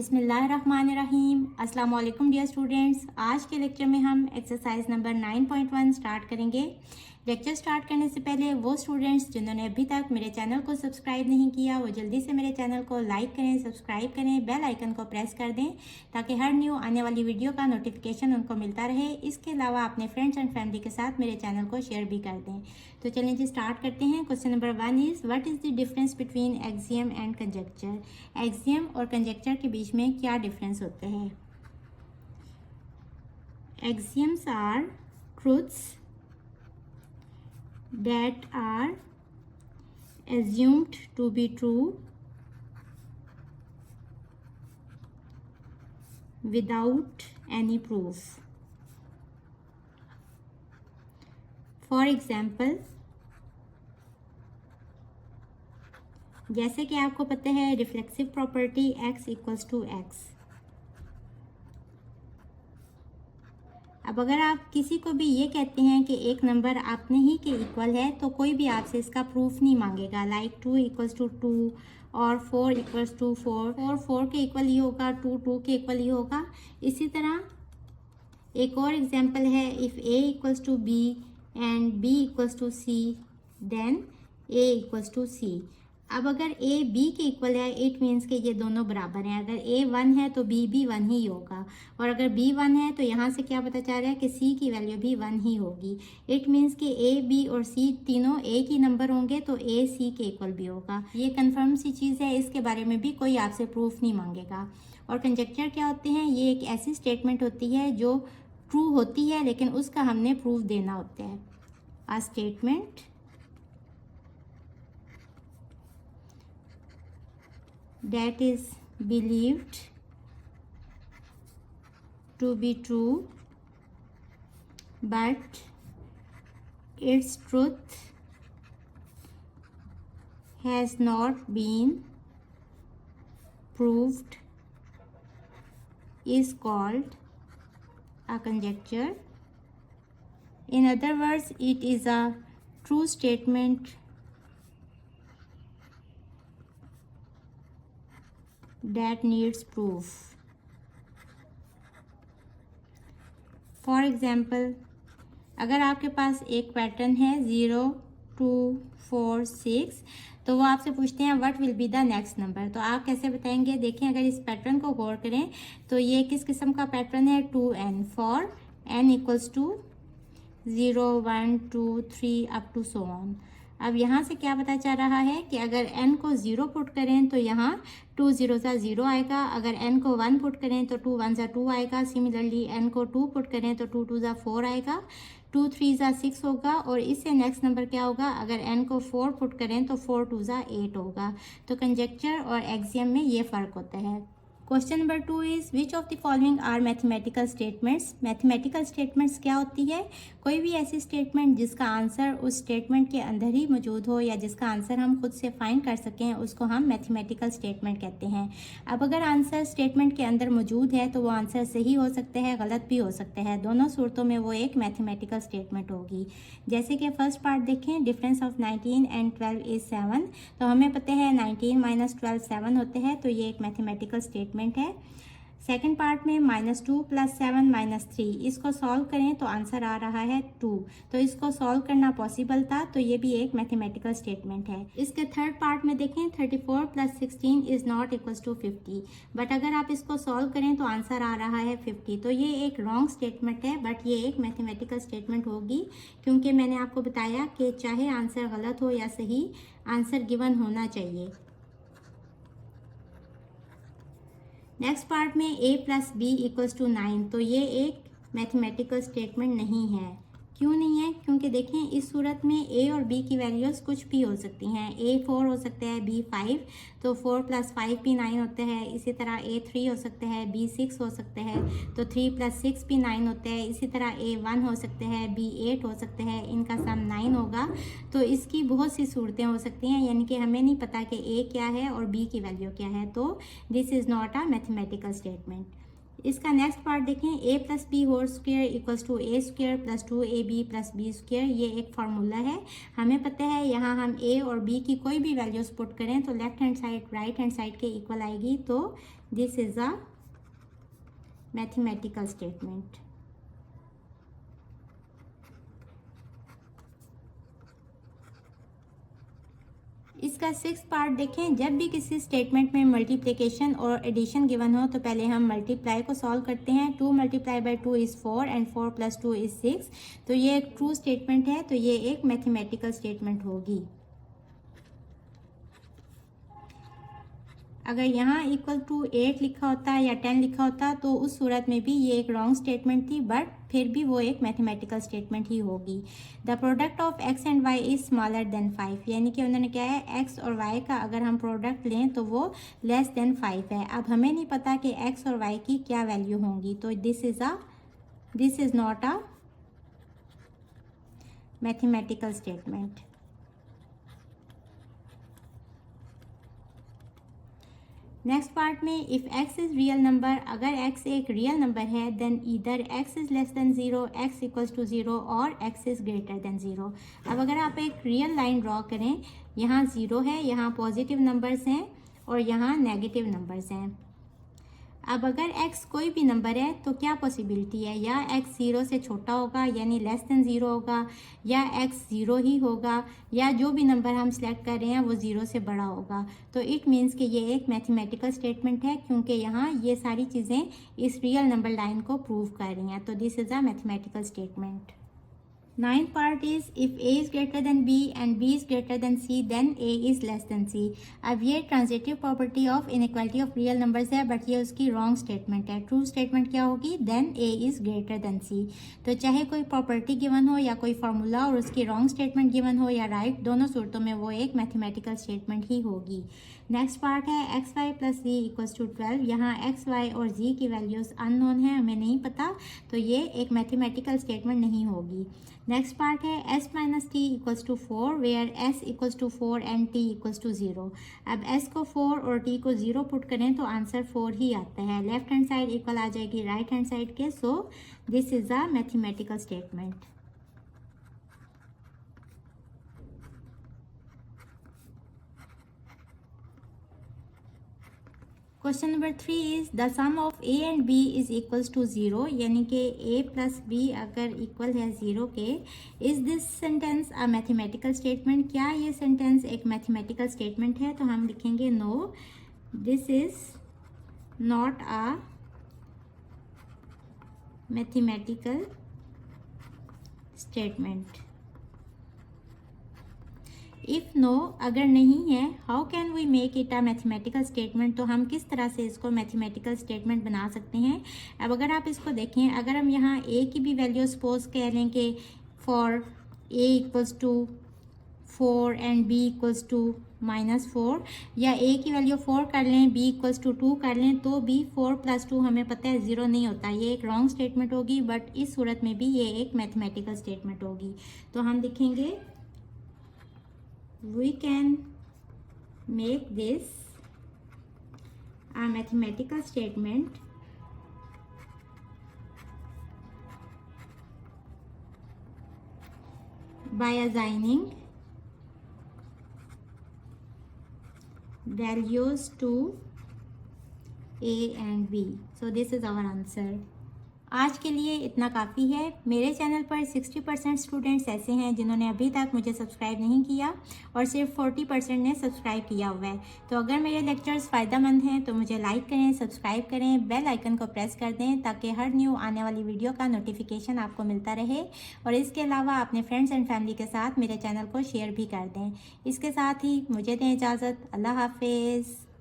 बिस्मिल्लाहिर्रहमानिर्रहीम। अस्सलाम वालेकुम डियर स्टूडेंट्स। आज के लेक्चर में हम एक्सरसाइज नंबर 9.1 स्टार्ट करेंगे। लेक्चर स्टार्ट करने से पहले वो स्टूडेंट्स जिन्होंने अभी तक मेरे चैनल को सब्सक्राइब नहीं किया वो जल्दी से मेरे चैनल को लाइक करें, सब्सक्राइब करें, बेल आइकन को प्रेस कर दें ताकि हर न्यू आने वाली वीडियो का नोटिफिकेशन उनको मिलता रहे। इसके अलावा अपने फ्रेंड्स एंड फैमिली के साथ मेरे चैनल को शेयर भी कर दें। तो चलिए जी स्टार्ट करते हैं। Question number 1 is what is the difference between axiom and conjecture. Axiom और कंजक्चर के बीच में क्या डिफरेंस होते हैं। Axioms are truths that are assumed to be true without any proof. For example, जैसे कि आपको पता है reflexive property x equals to x। अब अगर आप किसी को भी ये कहते हैं कि एक नंबर अपने ही के इक्वल है तो कोई भी आपसे इसका प्रूफ नहीं मांगेगा। लाइक 2 इक्वल्स टू 2 और 4 इक्वल्स टू 4 और 4 के इक्वल ही होगा, 2 2 के इक्वल ही होगा। इसी तरह एक और एग्जांपल है, if a equals to b and b equals to c then a equals to c। अब अगर a b के इक्वल है इट मीन्स कि ये दोनों बराबर हैं। अगर a 1 है तो b भी 1 ही होगा और अगर b 1 है तो यहाँ से क्या पता चल रहा है कि c की वैल्यू भी 1 ही होगी। इट मीन्स कि a b और c तीनों एक ही नंबर होंगे तो a c के इक्वल भी होगा। ये कन्फर्म सी चीज़ है, इसके बारे में भी कोई आपसे प्रूफ नहीं मांगेगा। और कंजक्चर क्या होते हैं, ये एक ऐसी स्टेटमेंट होती है जो ट्रू होती है लेकिन उसका हमने प्रूफ देना होता है। A statement that is believed to be true but its truth has not been proved is called a conjecture. In other words, it is a true statement that needs proof. For example, अगर आपके पास एक pattern है 0 2 4 6 तो वो आपसे पूछते हैं what will be the next number, तो आप कैसे बताएंगे। देखें अगर इस पैटर्न को गौर करें तो ये किस किस्म का पैटर्न है, 2n for n equals to 0 1 2 3 up to so on. अब यहाँ से क्या पता चल रहा है कि अगर n को 0 पुट करें तो यहाँ 2 0 सा 0 आएगा। अगर n को 1 पुट करें तो 2 1 सा 2 आएगा। सिमिलरली n को 2 पुट करें तो 2 2 सा 4 आएगा, 2 3 सा 6 होगा। और इससे नेक्स्ट नंबर क्या होगा, अगर n को 4 पुट करें तो 4 2 सा 8 होगा। तो कंजक्चर और एक्सियम में ये फ़र्क होता है। Question number 2 is which of the following are mathematical statements. Mathematical statements क्या होती है, कोई भी ऐसी स्टेटमेंट जिसका आंसर उस स्टेटमेंट के अंदर ही मौजूद हो या जिसका आंसर हम खुद से फाइंड कर सकें उसको हम मैथमेटिकल स्टेटमेंट कहते हैं। अब अगर आंसर स्टेटमेंट के अंदर मौजूद है तो वो आंसर सही हो सकता है, गलत भी हो सकता है। दोनों सूरतों में वो एक मैथमेटिकल स्टेटमेंट होगी। जैसे कि फर्स्ट पार्ट देखें, डिफरेंस ऑफ 19 एंड 12 इज़ 7। तो हमें पता है 19 माइनस 12 7 होते हैं, तो ये एक मैथमेटिकल स्टेटमेंट है। सेकेंड पार्ट में -2 + 7 - 3, इसको सॉल्व करें तो आंसर आ रहा है 2। तो इसको सॉल्व करना पॉसिबल था, तो ये भी एक मैथमेटिकल स्टेटमेंट है। इसके थर्ड पार्ट में देखें 34 + 16 is not equals to 50, but अगर आप इसको सॉल्व करें तो आंसर आ रहा है 50। तो ये एक रॉन्ग स्टेटमेंट है बट ये एक मैथमेटिकल स्टेटमेंट होगी क्योंकि मैंने आपको बताया कि चाहे आंसर गलत हो या सही, आंसर गिवन होना चाहिए। नेक्स्ट पार्ट में a + b इक्वल्स टू 9, तो ये एक मैथमेटिकल स्टेटमेंट नहीं है। क्यों नहीं है, क्योंकि देखें इस सूरत में a और b की वैल्यूज़ कुछ भी हो सकती हैं। a 4 हो सकता है, b 5, तो 4 + 5 भी 9 होता है। इसी तरह a 3 हो सकता है, b 6 हो सकता है, तो 3 + 6 भी 9 होता है। इसी तरह a 1 हो सकता है, b 8 हो सकता है, इनका सम 9 होगा। तो इसकी बहुत सी सूरतें हो सकती हैं, यानी कि हमें नहीं पता कि a क्या है और b की वैल्यू क्या है। तो this is not a mathematical statement. इसका नेक्स्ट पार्ट देखें, a + b whole square equals to a square + 2ab + b square. ये एक फार्मूला है, हमें पता है यहाँ हम a और b की कोई भी वैल्यूज़ पुट करें तो left hand side right hand side के इक्वल आएगी। तो this is a mathematical statement. इसका 6th पार्ट देखें। जब भी किसी स्टेटमेंट में मल्टीप्लिकेशन और एडिशन गिवन हो तो पहले हम मल्टीप्लाई को सॉल्व करते हैं। 2 multiply by 2 is 4 and 4 plus 2 is 6। तो ये एक ट्रू स्टेटमेंट है, तो ये एक मैथमेटिकल स्टेटमेंट होगी। अगर यहाँ इक्वल टू 8 लिखा होता या 10 लिखा होता तो उस सूरत में भी ये एक रॉन्ग स्टेटमेंट थी, बट फिर भी वो एक मैथमेटिकल स्टेटमेंट ही होगी। The product of x and y is smaller than 5, यानी कि उन्होंने क्या है, x और y का अगर हम प्रोडक्ट लें तो वो लेस देन 5 है। अब हमें नहीं पता कि x और y की क्या वैल्यू होंगी, तो this is not a mathematical statement. Next part में if x is real number, अगर x एक रियल नंबर है then either x is less than 0, x equals to 0 और x इज़ ग्रेटर देन 0। अब अगर आप एक रियल लाइन ड्रॉ करें, यहाँ 0 है, यहाँ पॉजिटिव नंबर्स हैं और यहाँ नेगेटिव नंबर्स हैं। अब अगर x कोई भी नंबर है तो क्या पॉसिबिलिटी है, या x 0 से छोटा होगा यानी लेस देन 0 होगा, या x 0 ही होगा, या जो भी नंबर हम सिलेक्ट कर रहे हैं वो 0 से बड़ा होगा। तो इट मीन्स कि ये एक मैथमेटिकल स्टेटमेंट है, क्योंकि यहाँ ये सारी चीज़ें इस रियल नंबर लाइन को प्रूव कर रही हैं। तो this is a mathematical statement. 9th part is if a is greater than b and b is greater than c then a is less than c। अब ये transitive property of inequality of real numbers है, but ये उसकी wrong statement है। True statement क्या होगी, then a is greater than c। तो चाहे कोई प्रॉपर्टी गिवन हो या कोई फार्मूला और उसकी रॉन्ग स्टेटमेंट गिवन हो या राइट, दोनों सूरतों में वो एक मैथमेटिकल स्टेटमेंट ही होगी। नेक्स्ट पार्ट है x y plus z equals to 12। यहाँ एक्स वाई और जी की वैल्यूज़ अननोन है, हमें नहीं पता, तो ये एक मैथमेटिकल स्टेटमेंट नहीं होगी। नेक्स्ट पार्ट है s minus t equals to 4 where s equals to 4 and t equals to 0। अब s को 4 और t को 0 पुट करें तो आंसर 4 ही आता है। लेफ्ट हैंड साइड इक्वल आ जाएगी राइट हैंड साइड के, so this is a mathematical statement. Question number 3 is the sum of a and b is equals to 0, यानी कि a प्लस b अगर इक्वल है 0 के। Is this sentence a mathematical statement, क्या ये sentence एक mathematical statement है? तो हम लिखेंगे no, this is not a mathematical statement. If no, अगर नहीं है, how can we make it a mathematical statement, तो हम किस तरह से इसको मैथमेटिकल स्टेटमेंट बना सकते हैं। अब अगर आप इसको देखें, अगर हम यहाँ a की भी वैल्यू सपोज कह लें कि for a equals to 4 and b equals to -4, या a की वैल्यू 4 कर लें, b इक्वल्स टू 2 कर लें, तो भी 4 प्लस 2 हमें पता है 0 नहीं होता, ये एक रॉन्ग स्टेटमेंट होगी, बट इस सूरत में भी ये एक मैथमेटिकल स्टेटमेंट होगी। तो हम लिखेंगे we can make this a mathematical statement by assigning values to a and b। so this is our answer। आज के लिए इतना काफ़ी है। मेरे चैनल पर 60% स्टूडेंट्स ऐसे हैं जिन्होंने अभी तक मुझे सब्सक्राइब नहीं किया और सिर्फ 40% ने सब्सक्राइब किया हुआ है। तो अगर मेरे लेक्चर्स फ़ायदेमंद हैं तो मुझे लाइक करें, सब्सक्राइब करें, बेल आइकन को प्रेस कर दें ताकि हर न्यू आने वाली वीडियो का नोटिफिकेशन आपको मिलता रहे। और इसके अलावा अपने फ्रेंड्स एंड फैमिली के साथ मेरे चैनल को शेयर भी कर दें। इसके साथ ही मुझे दें इजाज़त। अल्लाह हाफिज़।